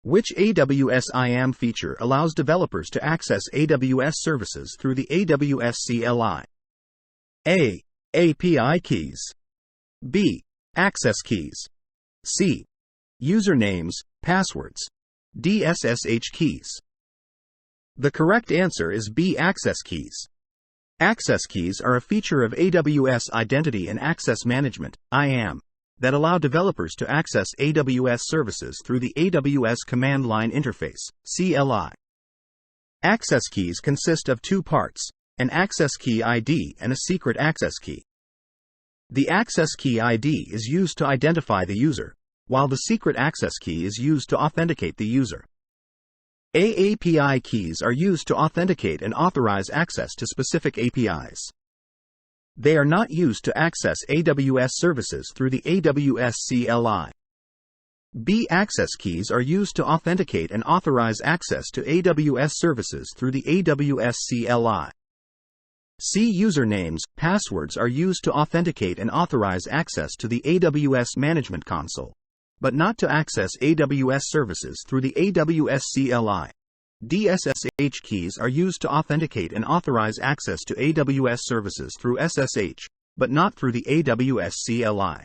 Which AWS IAM feature allows developers to access AWS services through the AWS CLI? A. API keys. B. Access keys. C. Usernames, passwords. D. SSH keys. The correct answer is B. Access keys. Access keys are a feature of AWS Identity and Access Management (IAM) that allow developers to access AWS services through the AWS Command Line Interface (CLI). Access keys consist of two parts: an access key ID and a secret access key. The access key ID is used to identify the user, while the secret access key is used to authenticate the user. API keys are used to authenticate and authorize access to specific APIs. They are not used to access AWS services through the AWS CLI. B. Access keys are used to authenticate and authorize access to AWS services through the AWS CLI. C. Usernames, passwords are used to authenticate and authorize access to the AWS Management Console, but not to access AWS services through the AWS CLI. D. SSH keys are used to authenticate and authorize access to AWS services through SSH, but not through the AWS CLI.